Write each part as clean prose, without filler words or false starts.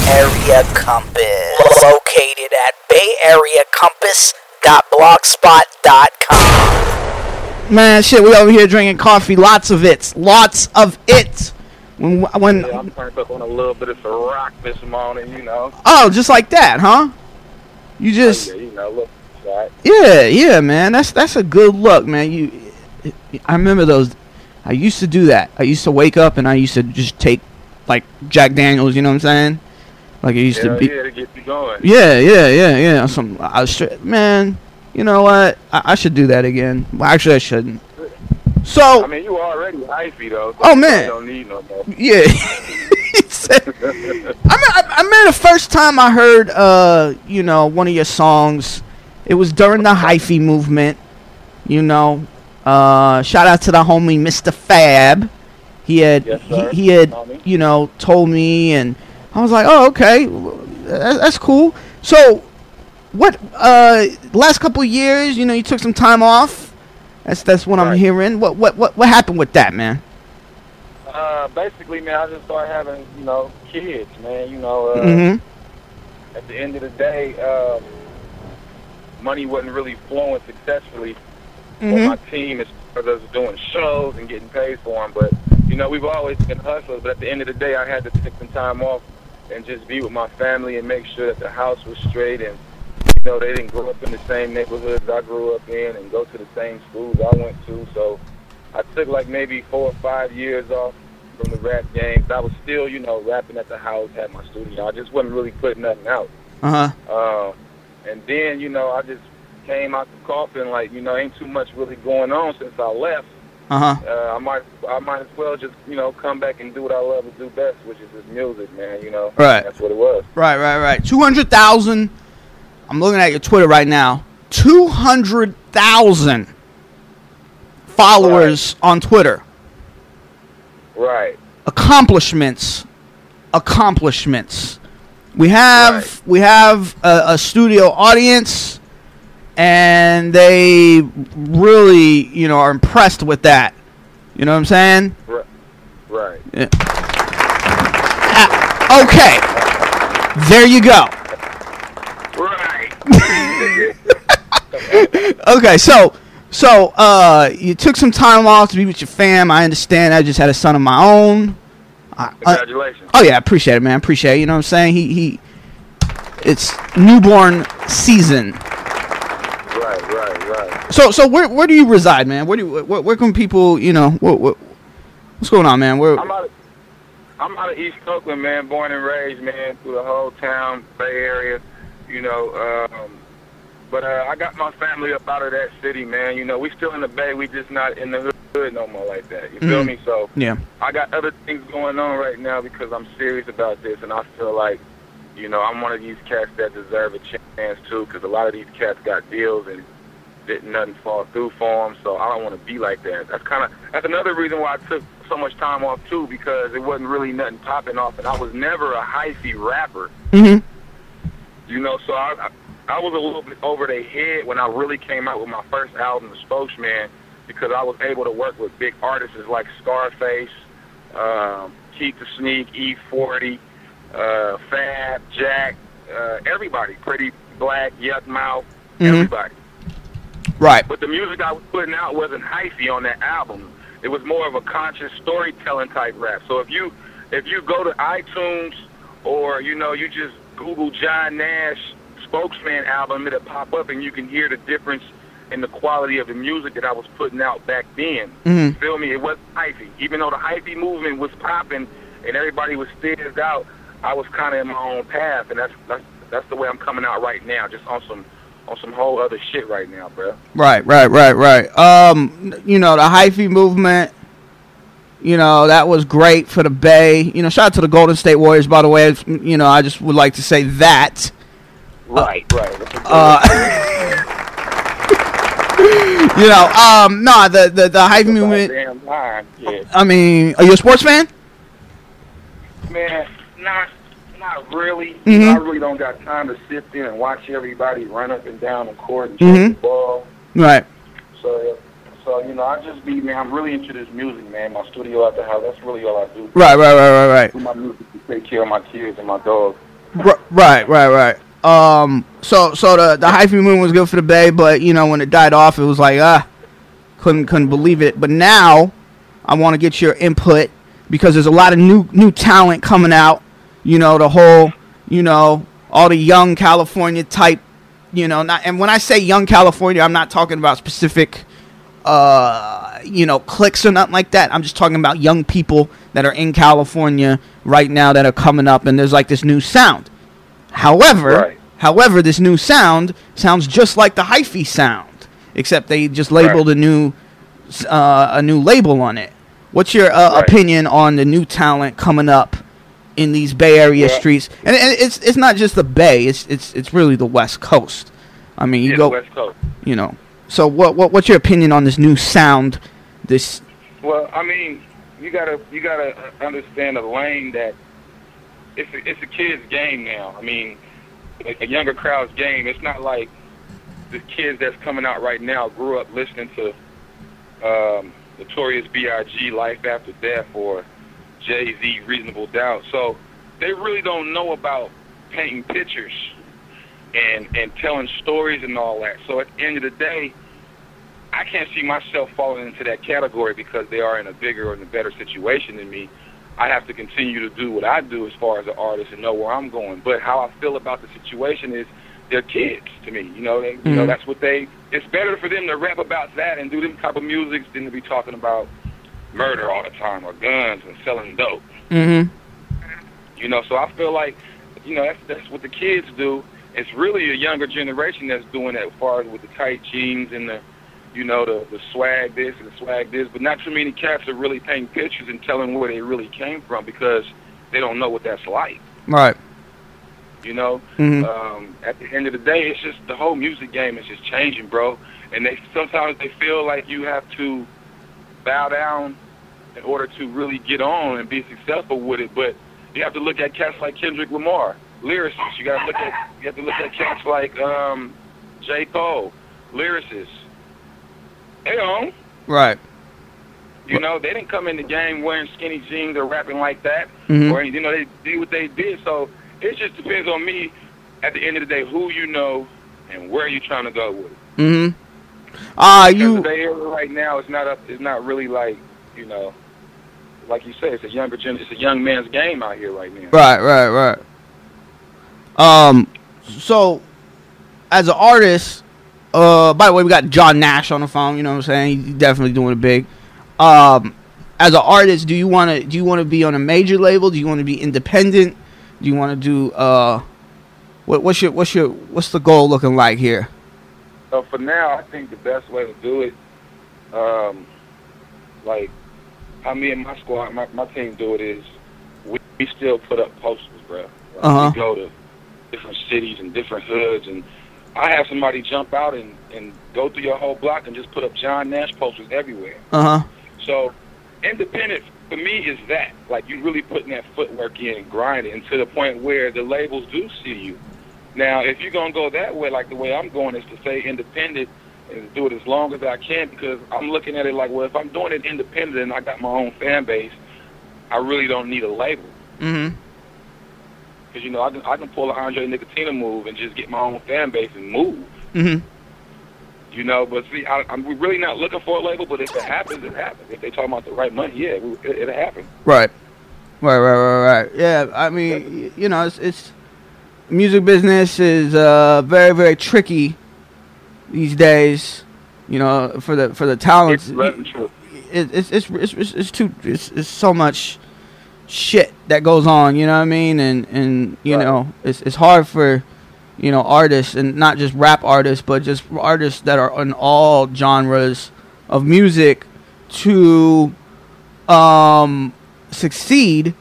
Area Compass. Located at BayAreaCompass.blogspot.com. Man, shit, we over here drinking coffee. Lots of it. Lots of it. Yeah, I'm turned up on a little bit of Ciroc this morning, you know. Oh, just like that, huh? You just... yeah, you know, look, right. Yeah, man. That's a good look, man. I remember those. I used to do that. I used to wake up and I used to just take, like, Jack Daniels, you know what I'm saying? Like, it used to be... Yeah, to get you going. Yeah. Man, you know what? I should do that again. Well, actually, I shouldn't. So... I mean, you already hyphy, though. So oh, man. You don't need no more. Yeah. I remember the first time I heard, you know, one of your songs. It was during the hyphy movement, you know. Shout out to the homie Mr. Fab. He had, yes, he had, you know, told me, and I was like, oh, okay, that's cool. So, what? Last couple of years, you know, you took some time off. That's what I'm hearing. What happened with that, man? Basically, man, I just started having, you know, kids, man. You know, at the end of the day, money wasn't really flowing successfully for my team as far as us doing shows and getting paid for them. But, you know, we've always been hustlers. But at the end of the day, I had to take some time off and just be with my family and make sure that the house was straight and, you know, they didn't grow up in the same neighborhoods I grew up in and go to the same schools I went to. So I took like maybe 4 or 5 years off from the rap game. I was still, you know, rapping at the house, had my studio. I just wasn't really putting nothing out. And then, you know, I just came out the coffin like, you know, ain't too much really going on since I left. I might as well just, you know, come back and do what I love to do best, which is this music, man, you know. Right. That's what it was. Right. 200,000. I'm looking at your Twitter right now. 200,000 followers on Twitter. Right. Accomplishments. We have a studio audience, and they really, you know, are impressed with that. You know what I'm saying? Right. Yeah. Okay. There you go. Right. Okay, so you took some time off to be with your fam. I understand. I just had a son of my own. Congratulations. Oh yeah, I appreciate it, man. Appreciate it. You know what I'm saying? It's newborn season. Right. So where do you reside, man? Where can people, you know, what's going on, man? I'm out of East Oakland, man. Born and raised, man, through the whole town, Bay Area, you know. But I got my family up out of that city, man. You know, we still in the Bay. We just not in the hood no more like that. You feel me? So yeah, I got other things going on right now because I'm serious about this, and I feel like, you know, I'm one of these cats that deserve a chance too, because a lot of these cats got deals and didn't nothing fall through for them. So I don't want to be like that. That's another reason why I took so much time off too, because it wasn't really nothing popping off, and I was never a hyphy rapper. You know, so I was a little bit over their head when I really came out with my first album, The Spokesman, because I was able to work with big artists like Scarface, Keith the Sneak, E40, Fab, Jack, everybody, Pretty Black, Yuck Mouth, everybody. Right. But the music I was putting out wasn't hyphy on that album. It was more of a conscious storytelling type rap. So if you go to iTunes or, you know, you just Google Jon Nash Spokesman album, it'll pop up and you can hear the difference in the quality of the music that I was putting out back then. You feel me? It wasn't hyphy. Even though the hyphy movement was popping and everybody was stizzed out, I was kind of in my own path, and that's the way I'm coming out right now, just on some whole other shit right now, bro. Right. You know, the hyphy movement, you know, that was great for the Bay. You know, shout out to the Golden State Warriors, by the way. You know, I just would like to say that. Right. You know, no, the hyphy movement. Damn line, yeah. I mean, are you a sports fan? Man, not really. I really don't got time to sit there and watch everybody run up and down the court and chase the ball. Right. So, you know, I just be, man, I'm really into this music, man. My studio at the house, that's really all I do. Right. Do my music to take care of my kids and my dog. Right. So the hyphy movement was good for the Bay, but you know when it died off, it was like couldn't believe it. But now I want to get your input because there's a lot of new talent coming out. You know, the whole, you know, all the young California type, you know, and when I say young California, I'm not talking about specific, you know, cliques or nothing like that. I'm just talking about young people that are in California right now that are coming up, and there's like this new sound. However, this new sound sounds just like the hyphy sound, except they just labeled a new label on it. What's your opinion on the new talent coming up in these Bay Area streets? And it's not just the Bay; it's really the West Coast. I mean, you go West Coast. You know. So what's your opinion on this new sound? This. Well, I mean, you gotta understand the lane that it's a kid's game now. I mean, a younger crowd's game. It's not like the kids that's coming out right now grew up listening to Notorious B.I.G., Life After Death, or Jay-Z, Reasonable Doubt. So they really don't know about painting pictures and telling stories and all that. So at the end of the day, I can't see myself falling into that category because they are in a bigger and a better situation than me. I have to continue to do what I do as far as an artist and know where I'm going. But how I feel about the situation is they're kids to me. You know, you know, that's what it's better for them to rap about that and do them type of music than to be talking about murder all the time or guns and selling dope. Mm-hmm. You know, so I feel like, you know, that's what the kids do. It's really a younger generation that's doing that as far as with the tight jeans and the, you know, the swag this and the swag this. But not too many cats are really painting pictures and telling where they really came from because they don't know what that's like. Right. You know, at the end of the day, it's just the whole music game is just changing, bro. And sometimes they feel like you have to bow down in order to really get on and be successful with it. But you have to look at cats like Kendrick Lamar, lyricists. You have to look at cats like J. Cole, lyricists. They don't. Right. You know, they didn't come in the game wearing skinny jeans or rapping like that. Mm-hmm. Or, you know, they did what they did. So it just depends on me at the end of the day who you know and where you're trying to go with it. Mm-hmm. The Bay Area right now is not really like, you know, like you said, it's a young man's game out here right now. Right. So as an artist, by the way, we got Jon Nash on the phone, you know what I'm saying? He's definitely doing it big. As an artist, do you want to be on a major label? Do you want to be independent? Do you want to do what's the goal looking like here? So for now, I think the best way to do it, like how me and my squad, my team do it is we still put up posters, bro. Like we go to different cities and different hoods, and I have somebody jump out and go through your whole block and just put up Jon Nash posters everywhere. So independent for me is that, like, you really putting that footwork in and grinding, and to the point where the labels do see you. Now, if you're going to go that way, like the way I'm going is to say independent and do it as long as I can, because I'm looking at it like, well, if I'm doing it independent and I got my own fan base, I really don't need a label. Mm-hmm. Because, you know, I can pull an Andre Nicotina move and just get my own fan base and move. Mm-hmm. You know, but see, I'm really not looking for a label, but if it happens, it happens. If they talking about the right money, yeah, it'll happen. Right. Yeah, I mean, you know, it's music business is very, very tricky these days. You know, for the talents, it's so much shit that goes on. You know what I mean? And you know, it's hard for, you know, artists, and not just rap artists, but just artists that are in all genres of music to succeed,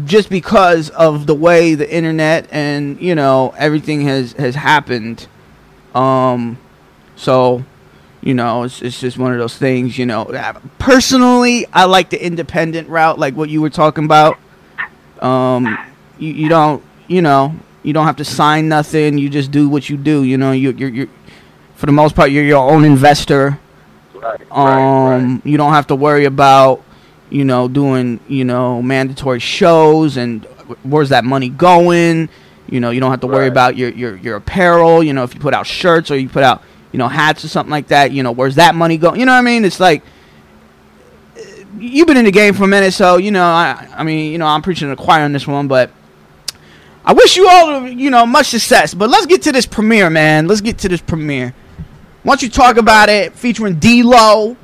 just because of the way the internet and, you know, everything has happened. So, you know, it's just one of those things, you know. Personally, I like the independent route, like what you were talking about. You don't, you know, you don't have to sign nothing. You just do what you do. You know, you're for the most part, you're your own investor. Right. You don't have to worry about, you know, doing, you know, mandatory shows and where's that money going. You know, you don't have to worry about your apparel. You know, if you put out shirts or you put out, you know, hats or something like that. You know, where's that money going? You know what I mean? It's like, you've been in the game for a minute, so, you know, I mean, you know, I'm preaching to the choir on this one, but I wish you all, you know, much success. But let's get to this premiere, man. Let's get to this premiere. Why don't you talk about it, featuring D-Lo?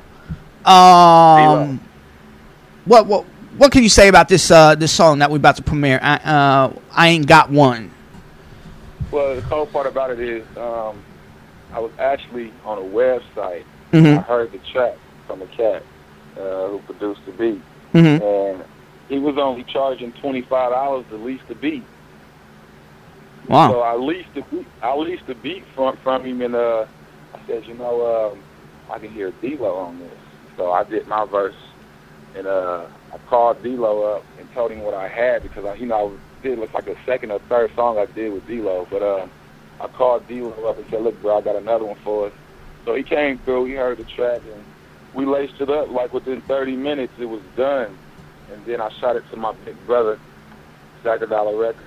What can you say about this this song that we're about to premiere? I Ain't Got One. Well, the cool part about it is I was actually on a website. I heard the track from a cat who produced the beat, and he was only charging $25 to lease the beat. Wow! So I leased the beat from him, and I said, you know, I can hear D-Lo on this. So I did my verse, and I called D-Lo up and told him what I had, because I did look like a second or third song I did with D-Lo. But I called D-Lo up and said, look, bro, I got another one for us. So he came through, he heard the track, and we laced it up. Like within 30 minutes, it was done. And then I shot it to my big brother, Stacker Dollar Records.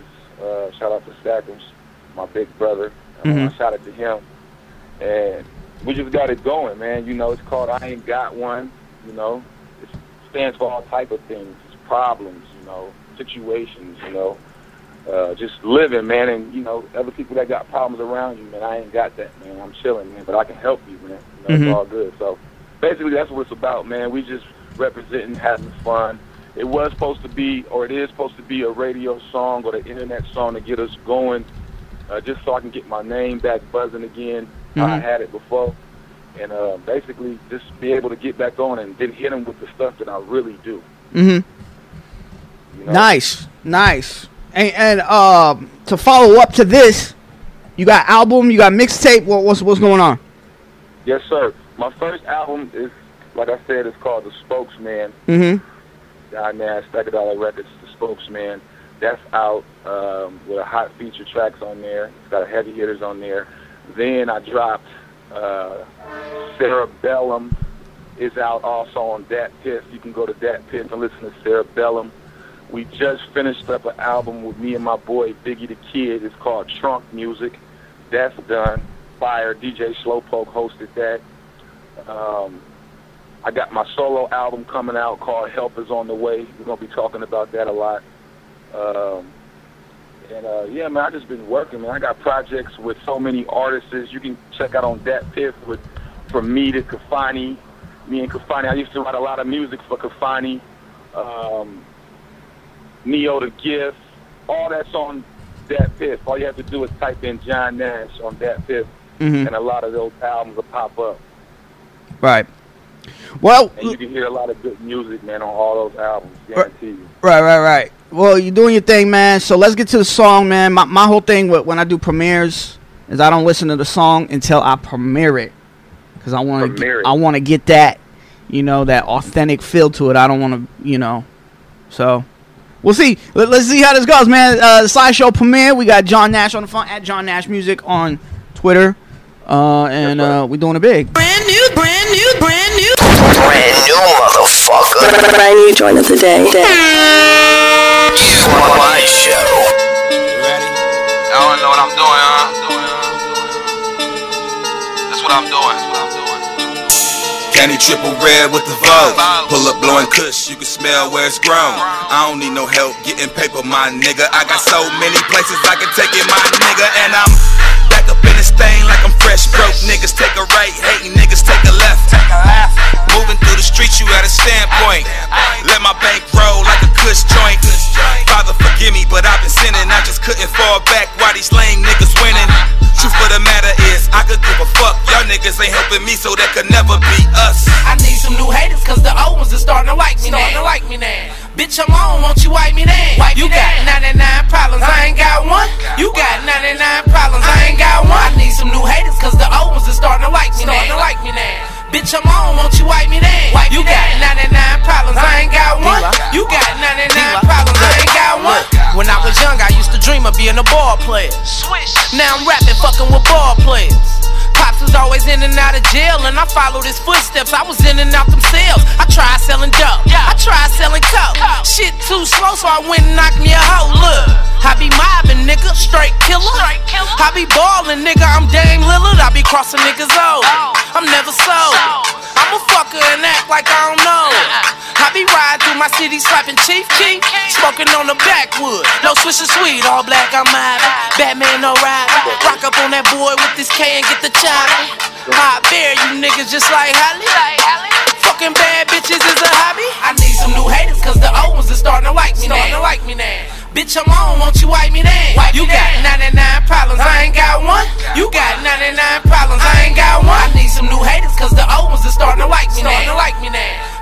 Shout out to Stackers, my big brother. I shot it to him. And we just got it going, man. You know, it's called I Ain't Got One. You know, it stands for all type of things. It's problems, you know, situations, you know, just living, man. And, you know, other people that got problems around you, man, I ain't got that, man. I'm chilling, man, but I can help you, man. You know, it's all good. So basically that's what it's about, man. We just representing, having fun. It was supposed to be, or it is supposed to be, a radio song or an internet song to get us going, just so I can get my name back buzzing again. I had it before, and basically just be able to get back on and then hit them with the stuff that I really do. You know? Nice. And to follow up to this, you got album, you got mixtape. What's going on? Yes, sir. My first album is, like I said, it's called The Spokesman. Jon Nash, Stacker Dollar Records, The Spokesman. That's out with a hot feature tracks on there. It's got a heavy hitters on there. Then I dropped Cerebellum is out also on Dat Piff. You can go to Dat Piff and listen to Cerebellum. We just finished up an album with me and my boy Biggie the Kid. It's called Trunk Music. That's done. Fire. DJ Slowpoke hosted that. I got my solo album coming out called Help Is On The Way. We're going to be talking about that a lot. Yeah, man, I just been working, man. I got projects with so many artists. You can check out on Dat Piff from me to Kafani. Me and Kafani, I used to write a lot of music for Kafani. Neo the Gift. All that's on Dat Piff. All you have to do is type in Jon Nash on Dat Piff, and a lot of those albums will pop up. Right. Well, and you can hear a lot of good music, man, on all those albums. Guarantee you. Right. Well, you're doing your thing, man. So let's get to the song, man. My whole thing when I do premieres is I don't listen to the song until I premiere it, because I want to get that, you know, that authentic feel to it. I don't want to, you know. So we'll see. Let's see how this goes, man. The Sly Show premiere. We got Jon Nash on the phone, at Jon Nash Music on Twitter, and we're doing it big. Brand new, motherfucker. Brand new joint of the day. Sly Show. You ready? I don't know what I'm doing, huh? That's what I'm doing. Candy triple red with the Vogue. Pull up blowing kush, you can smell where it's grown. I don't need no help getting paper, my nigga. I got so many places I can take it, my nigga. And I'm back up in this thing like I'm fresh. Broke niggas take a right, hating niggas take a left. Moving through the streets, you at a standpoint. Let my bank roll like a kush joint. Father forgive me, but I've been sinning. I just couldn't fall back while these lame niggas winning. Truth of the matter is, I could give a fuck. Y'all niggas ain't helping me, so that could never be us. I need some new haters, cause the old ones are starting to like me now. Bitch, I'm on, won't you wipe me down? You got 99 problems, I ain't got one. You got 99 problems, I ain't got one. I need some new haters, cause the old ones are starting to like me now. Bitch, I'm on, won't you wipe me down? You got 99 problems, I ain't got one. You got 99 problems, I ain't got one. When I was young, I used to dream of being a ball player. Now I'm rapping, fucking with ball players. Pops was always in and out of jail, and I followed his footsteps. I was in and out them cells. I tried selling dope, I tried selling coke. Shit too slow, so I went and knocked me a hoe. Look, I be mobbing, nigga, straight killer. I be ballin', nigga, I'm Dame Lillard. I be crossing niggas over. I'm never sold. I'm a fucker and act like I don't know. I be riding through my city slapping Chief Keef, smoking on the backwood. No swishing sweet, all black, I'm mobbing. Batman, no rider. Rock up on that boy with this K and get the chopper. I bear you niggas just like Holly. Fucking bad bitches is a hobby. I need some new haters, cause the old ones are starting to like me now. Bitch, I'm on, won't you wipe me down? You got 99 problems, I ain't got one. You got 99 problems, I ain't got one. I need some new haters, cause the old ones are starting to like me now.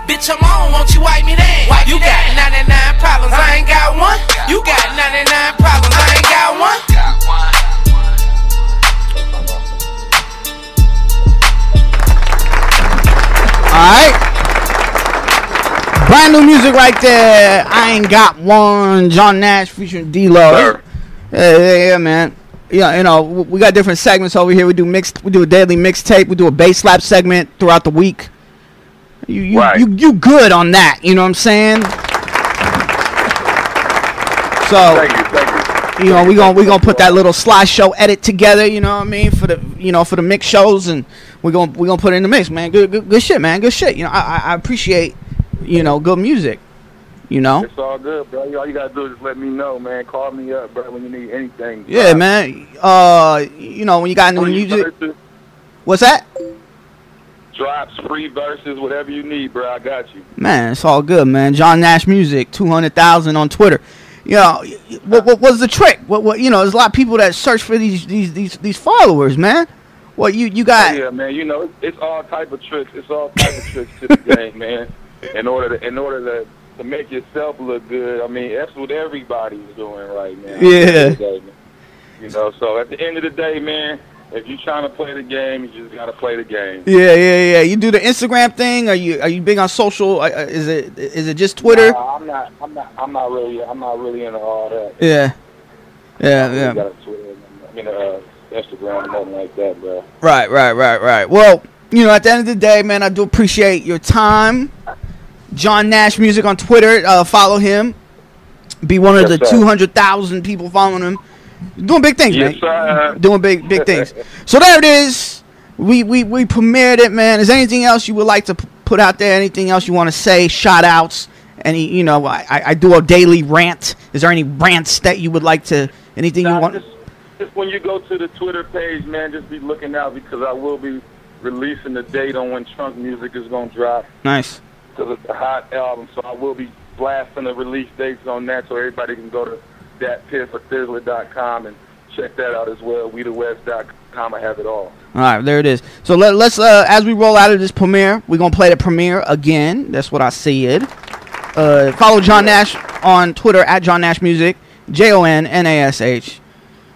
Bitch, I'm on, won't you wipe me down? You got 99 problems, I ain't got one. You got 99 problems, I ain't got one. Alright. Brand new music right there. I Ain't Got One. Jon Nash featuring D-Lo. Yeah, man. Yeah, you know, we got different segments over here. We do a daily mixtape. We do a bass slap segment throughout the week. You good on that, you know what I'm saying? So Thank you. You know, we gonna put that little Sly Show edit together, you know what I mean, for the mix shows, and we gonna put it in the mix, man. Good shit, man. Good shit. You know, I appreciate, you know, good music. You know, it's all good, bro. All you gotta do is just let me know, man. Call me up, bro, when you need anything. Yeah, man. You know, when you got new music. What's that? Drops, free verses, whatever you need, bro. I got you. Man, it's all good, man. Jon Nash Music, 200,000 on Twitter. You know, what was the trick? What you know? There's a lot of people that search for these followers, man. What you got? Yeah, man. You know, it's all type of tricks. It's all type of tricks to the game, man. In order to make yourself look good. I mean, that's what everybody's doing right now. Yeah. You know, so at the end of the day, man, if you're trying to play the game, you just gotta play the game. Yeah. You do the Instagram thing? Are you big on social? Is it just Twitter? No, I'm not really into all that. Yeah. I got a Twitter, Instagram, nothing like that, bro. Right. Well, you know, at the end of the day, man, I do appreciate your time. Jon Nash Music on Twitter. Follow him. Be one of the 200,000 people following him. Doing big things, man. Sir. Doing big things. So there it is. We premiered it, man. Is there anything else you would like to put out there? Anything else you want to say? Shout outs? Any, you know, I do a daily rant. Is there any rants that you would like to? Anything you want? Just when you go to the Twitter page, man, just be looking out, because I will be releasing the date on when Trunk Music is gonna drop. Nice. Because it's a hot album, so I will be blasting the release dates on that, so everybody can go to thatpitforthizzler.com and check that out as well. WeTheWest.com, I have it all. All right, there it is. So let's as we roll out of this premiere, we're gonna play the premiere again. That's what I said. Follow Jon Nash on Twitter at Jon Nash Music, JONNASH.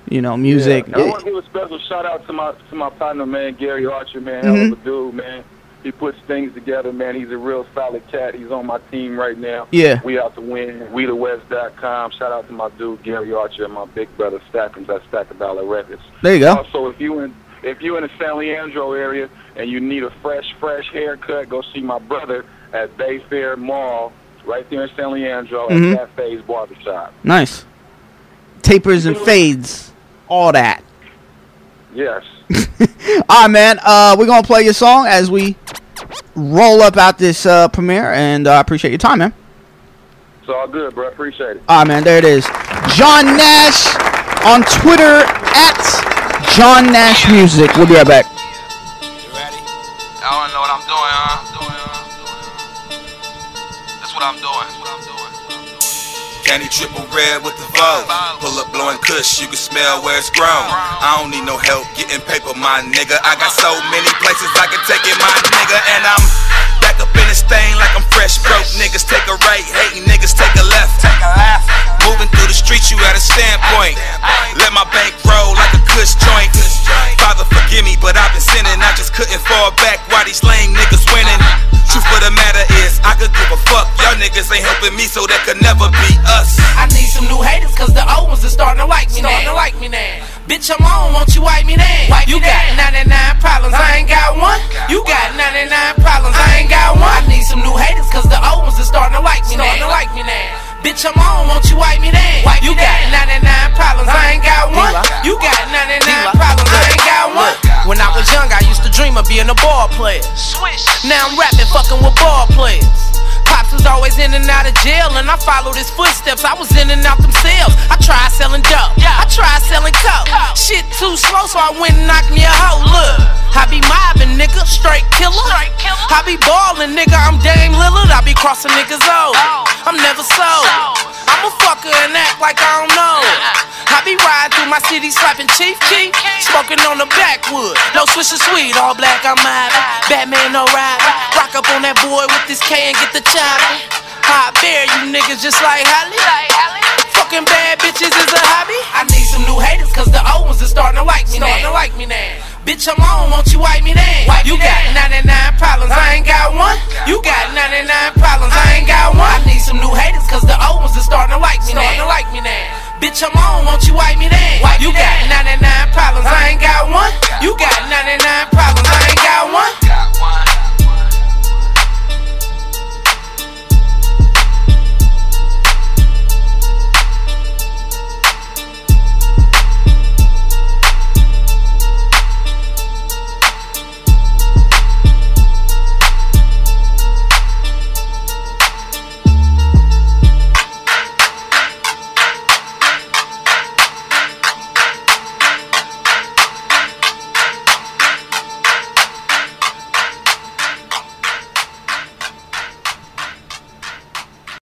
You know, music. Yeah. I want to give a special shout out to my partner, man, Gary Archer, man. Hell of a dude, man. He puts things together, man. He's a real solid cat. He's on my team right now. Yeah. We out to win. WeTheWest.com. Shout out to my dude Gary Archer and my big brother Stackins at Stackabala Records. There you go. Also, if you in the San Leandro area and you need a fresh haircut, go see my brother at Bayfair Mall, right there in San Leandro at Cafe's Barbershop. Nice. Tapers and fades, all that. Yes. All right, man. We're gonna play your song as we roll up out this premiere, and I appreciate your time, man. It's all good, bro. Appreciate it. All right, man. There it is. Jon Nash on Twitter at Jon Nash Music. We'll be right back. You ready? Y'all wanna know what I'm doing, That's what I'm doing. Candy triple red with the Vogue. Pull up blowing kush, you can smell where it's grown. I don't need no help getting paper, my nigga. I got so many places I can take it, my nigga. And I'm back up in this thing like I'm fresh. Broke niggas take a right, hating niggas take a left. Moving through the streets, you at a standpoint. Let my bank roll like a kush joint. Father, forgive me, but I've been sinning. I just couldn't fall back while these lame niggas winning. Truth of the matter is, I could give a fuck. Y'all niggas ain't helping me, so that could never be us. I need some new haters, cause the old ones are starting to like me now. Bitch, I'm on, won't you wipe me down? You got 99 problems, I ain't got one. You got 99 problems, I ain't got one. I need some new haters, cause the old ones are starting to like me now. Bitch, I'm on, won't you wipe me down? You got 99 problems, I ain't got one. You got 99 problems, I ain't got one. When I was young, I used to dream of being a ball player. Now I'm rapping, fucking with ball players. Pops was always in and out of jail, and I followed his footsteps. I was in and out them cells. I tried selling dope, I tried selling coke. Shit too slow, so I went and knocked me a hoe. Look, I be mobbing, nigga, straight killer. I be ballin', nigga, I'm Dame Lillard. I be crossing niggas over. I'm never sold. I'm a fucker and act like I don't know. I be riding through my city slapping Chief Keef, smoking on the backwood. No swisher sweet, all black, I'm mobbing. Batman, no ride. Rock up on that boy with this K and get the chopping. I bear you niggas just like Holly. Fucking bad bitches is a hobby. I need some new haters, cause the old ones are starting to like me now. Bitch, I'm